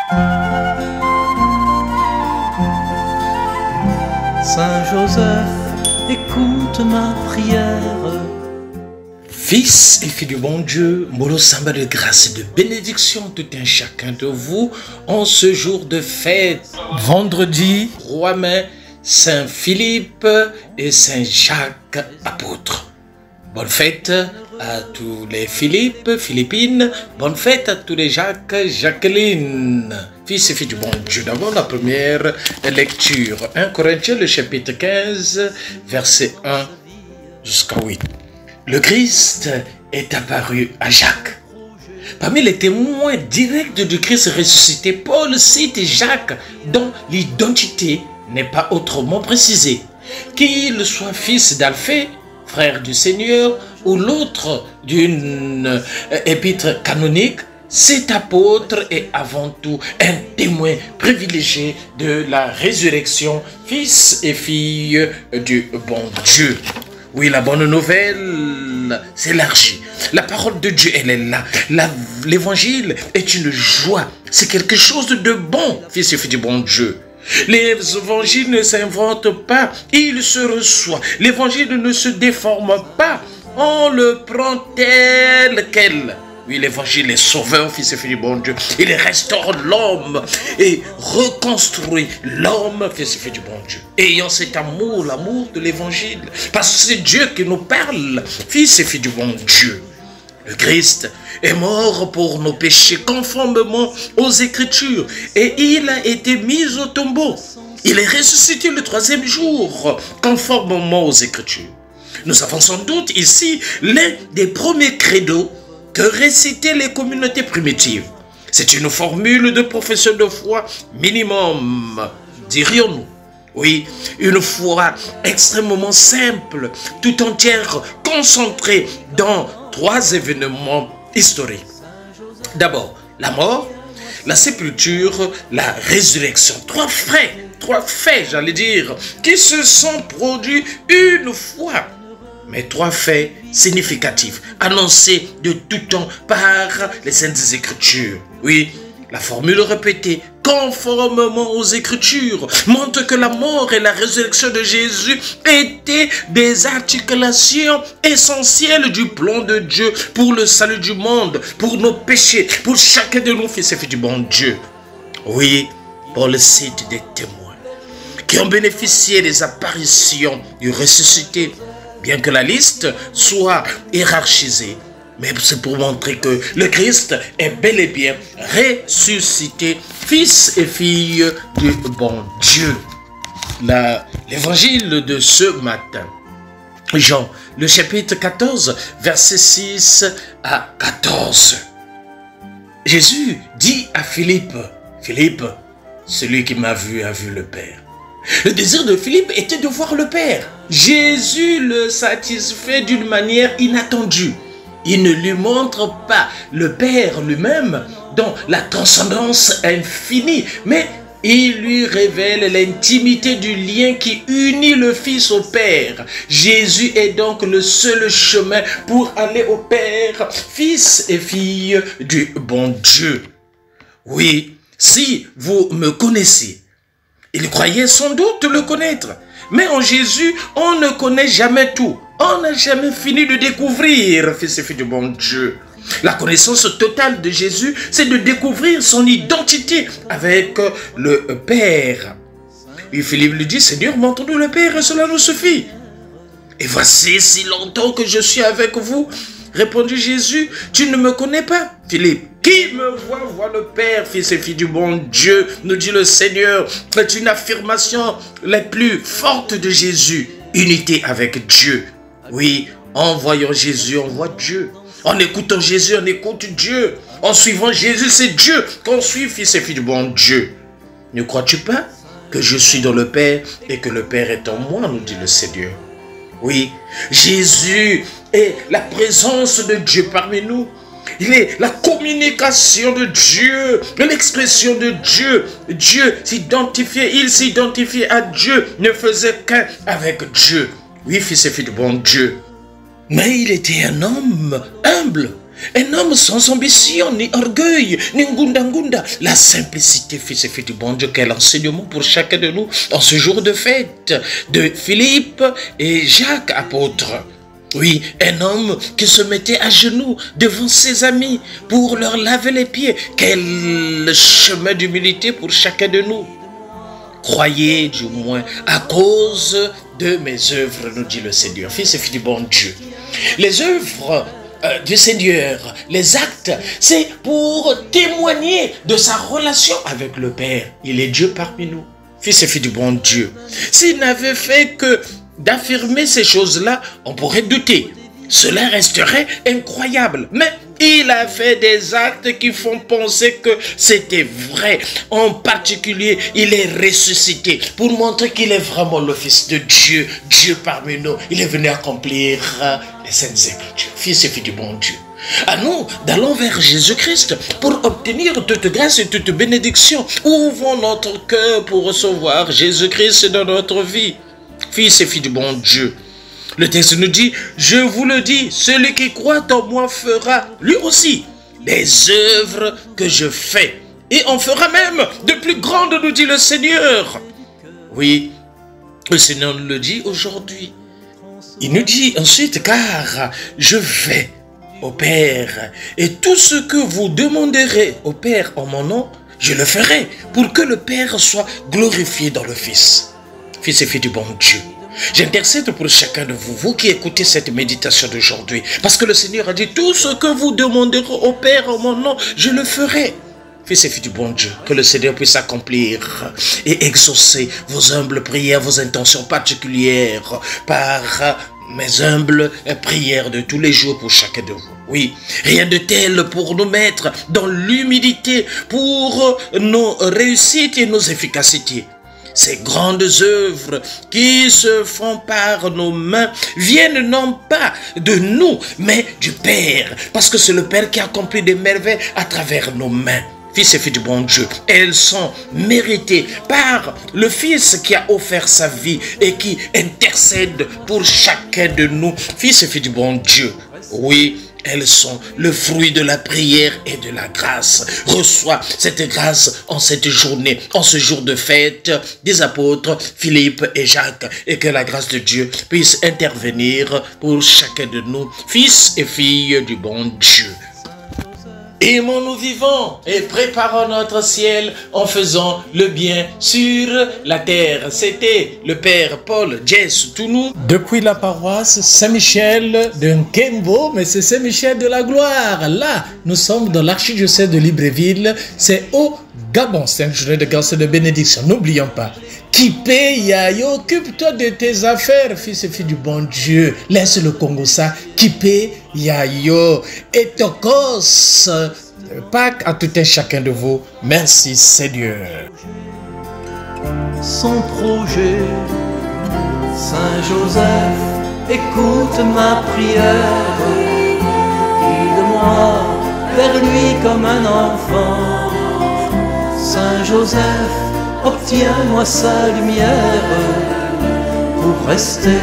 Saint Joseph, écoute ma prière. Fils et filles du bon Dieu, Molo Samba de grâce et de bénédiction tout un chacun de vous en ce jour de fête. Vendredi, roi main, Saint Philippe et Saint Jacques apôtres. Bonne fête à tous les Philippe, Philippines. Bonne fête à tous les Jacques, Jacqueline. Fils et filles du bon Dieu. D'abord la première lecture. 1 Corinthiens, le chapitre 15, verset 1 jusqu'à 8. Le Christ est apparu à Jacques. Parmi les témoins directs du Christ ressuscité, Paul cite Jacques, dont l'identité n'est pas autrement précisée. Qu'il soit fils d'Alphée, frère du Seigneur, ou l'autre d'une épître canonique, cet apôtre est avant tout un témoin privilégié de la résurrection, fils et fille du bon Dieu. Oui, la bonne nouvelle s'élargit. La parole de Dieu, elle est là. L'évangile est une joie. C'est quelque chose de bon, fils et filles du bon Dieu. Les évangiles ne s'inventent pas, ils se reçoivent. L'évangile ne se déforme pas, on le prend tel quel. Oui, l'évangile est sauveur, fils et filles du bon Dieu. Il restaure l'homme et reconstruit l'homme, fils et filles du bon Dieu. Ayant cet amour, l'amour de l'évangile. Parce que c'est Dieu qui nous parle, fils et filles du bon Dieu. Le Christ est mort pour nos péchés conformément aux Écritures. Et il a été mis au tombeau. Il est ressuscité le 3e jour, conformément aux Écritures. Nous avons sans doute ici l'un des premiers credos que récitaient les communautés primitives. C'est une formule de profession de foi minimum, dirions-nous. Oui, une foi extrêmement simple, tout entière concentrée dans 3 événements historiques. D'abord, la mort, la sépulture, la résurrection. 3 faits, j'allais dire, qui se sont produits une fois. Mais 3 faits significatifs, annoncés de tout temps par les Saintes Écritures. Oui, la formule répétée, conformément aux Écritures, montre que la mort et la résurrection de Jésus étaient des articulations essentielles du plan de Dieu pour le salut du monde, pour nos péchés, pour chacun de nous, fils et filles du bon Dieu. Oui, Paul cite des témoins qui ont bénéficié des apparitions du ressuscité. Bien que la liste soit hiérarchisée, mais c'est pour montrer que le Christ est bel et bien ressuscité, fils et fille du bon Dieu. L'évangile de ce matin, Jean, le chapitre 14, versets 6 à 14. Jésus dit à Philippe, « Philippe, celui qui m'a vu a vu le Père. » Le désir de Philippe était de voir le Père. Jésus le satisfait d'une manière inattendue. Il ne lui montre pas le Père lui-même dans la transcendance infinie, mais il lui révèle l'intimité du lien qui unit le Fils au Père. Jésus est donc le seul chemin pour aller au Père, fils et fille du bon Dieu. Oui, si vous me connaissez, il croyait sans doute le connaître. Mais en Jésus, on ne connaît jamais tout. On n'a jamais fini de découvrir, fils et filles du bon Dieu. La connaissance totale de Jésus, c'est de découvrir son identité avec le Père. Et Philippe lui dit, Seigneur, montre-nous le Père et cela nous suffit. Et voici si longtemps que je suis avec vous, répondit Jésus, tu ne me connais pas, Philippe. Qui me voit le Père, fils et filles du bon Dieu, nous dit le Seigneur. C'est une affirmation la plus forte de Jésus. Unité avec Dieu. Oui, en voyant Jésus, on voit Dieu. En écoutant Jésus, on écoute Dieu. En suivant Jésus, c'est Dieu qu'on suit, fils et filles du bon Dieu. Ne crois-tu pas que je suis dans le Père et que le Père est en moi, nous dit le Seigneur. Oui, Jésus est la présence de Dieu parmi nous. Il est la communication de Dieu, l'expression de Dieu. Dieu s'identifiait, il s'identifiait à Dieu, ne faisait qu'un avec Dieu. Oui, fils et filles du bon Dieu. Mais il était un homme humble. Un homme sans ambition, ni orgueil, ni ngunda. La simplicité, fils et filles du bon Dieu, quel enseignement pour chacun de nous en ce jour de fête de Philippe et Jacques, apôtres. Oui, un homme qui se mettait à genoux devant ses amis pour leur laver les pieds. Quel chemin d'humilité pour chacun de nous. Croyez du moins à cause de mes œuvres, nous dit le Seigneur. Fils et filles du bon Dieu. Les œuvres du Seigneur, les actes, c'est pour témoigner de sa relation avec le Père. Il est Dieu parmi nous. Fils et filles du bon Dieu. S'il n'avait fait que d'affirmer ces choses-là, on pourrait douter. Cela resterait incroyable. Mais il a fait des actes qui font penser que c'était vrai. En particulier, il est ressuscité pour montrer qu'il est vraiment le Fils de Dieu, Dieu parmi nous. Il est venu accomplir les saintes Écritures. Fils et filles du bon Dieu. À nous d'aller vers Jésus-Christ pour obtenir toute grâce et toute bénédiction. Ouvrons notre cœur pour recevoir Jésus-Christ dans notre vie. Fils et filles du bon Dieu. Le texte nous dit, je vous le dis, celui qui croit en moi fera, lui aussi, des œuvres que je fais. Et on fera même de plus grandes, nous dit le Seigneur. Oui, le Seigneur nous le dit aujourd'hui. Il nous dit ensuite, car je vais au Père, et tout ce que vous demanderez au Père en mon nom, je le ferai, pour que le Père soit glorifié dans le Fils. Fils et filles du bon Dieu. J'intercède pour chacun de vous, vous qui écoutez cette méditation d'aujourd'hui, parce que le Seigneur a dit, tout ce que vous demanderez au Père en mon nom, je le ferai. Fils et filles du bon Dieu, que le Seigneur puisse accomplir et exaucer vos humbles prières, vos intentions particulières, par mes humbles prières de tous les jours pour chacun de vous. Oui, rien de tel pour nous mettre dans l'humilité, pour nos réussites et nos efficacités. Ces grandes œuvres qui se font par nos mains viennent non pas de nous, mais du Père. Parce que c'est le Père qui accomplit des merveilles à travers nos mains. Fils et filles du bon Dieu, elles sont méritées par le Fils qui a offert sa vie et qui intercède pour chacun de nous. Fils et filles du bon Dieu, oui, elles sont le fruit de la prière et de la grâce. Reçois cette grâce en cette journée, en ce jour de fête des apôtres Philippe et Jacques. Et que la grâce de Dieu puisse intervenir pour chacun de nous, fils et filles du bon Dieu. Aimons-nous vivants et préparons notre ciel en faisant le bien sur la terre. C'était le Père Paul Jess Tounou. Depuis la paroisse Saint-Michel de Nkembo, mais c'est Saint-Michel de la Gloire. Là, nous sommes dans l'archidiocèse de Libreville. C'est au Gabon. C'est une journée de grâce et de bénédiction. N'oublions pas. Kipé Yayo, occupe-toi de tes affaires, fils et filles du bon Dieu. Laisse le Congo ça. Kipé Yayo. Et Tokos. Pâques à tout un chacun de vous. Merci Seigneur. Son projet, Saint Joseph, écoute ma prière. Guide-moi vers lui comme un enfant. Saint Joseph, obtiens-moi sa lumière pour rester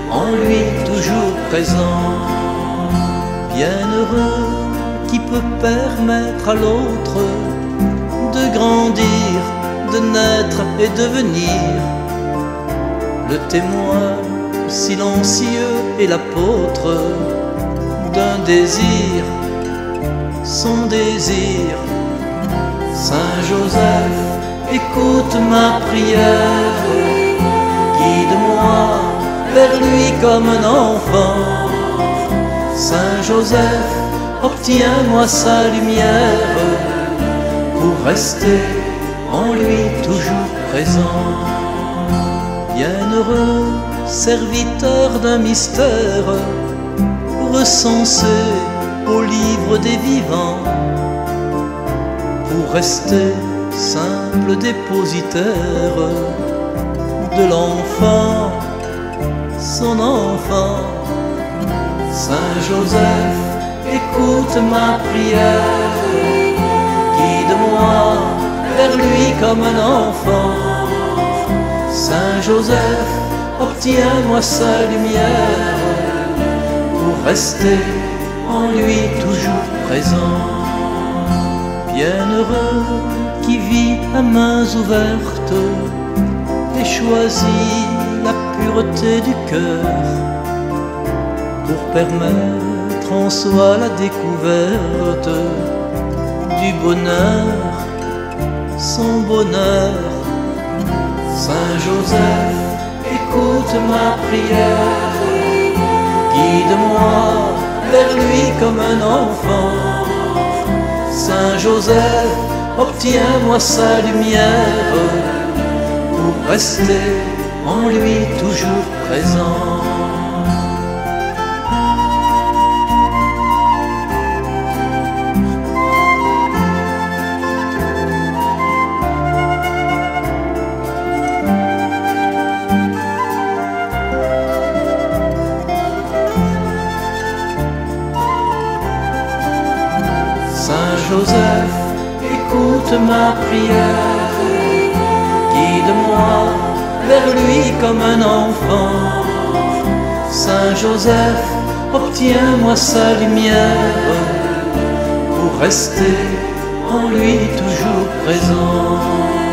en lui toujours présent. Bienheureux qui peut permettre à l'autre de grandir, de naître et devenir le témoin silencieux et l'apôtre d'un désir, son désir. Saint Joseph, écoute ma prière, guide-moi vers lui comme un enfant. Saint Joseph, obtiens-moi sa lumière pour rester en lui toujours présent. Bienheureux serviteur d'un mystère recensé au livre des vivants, pour rester simple dépositaire de l'enfant, son enfant. Saint Joseph, écoute ma prière, guide-moi vers lui comme un enfant. Saint Joseph, obtiens-moi sa lumière pour rester en lui toujours présent. Bienheureux qui vit à mains ouvertes et choisit la pureté du cœur pour permettre en soi la découverte du bonheur, son bonheur. Saint Joseph, écoute ma prière, guide-moi vers lui comme un enfant. Saint Joseph, obtiens-moi sa lumière pour rester en lui toujours présent. Saint Joseph, écoute ma prière, guide-moi vers lui comme un enfant. Saint Joseph, obtiens-moi sa lumière pour rester en lui toujours présent.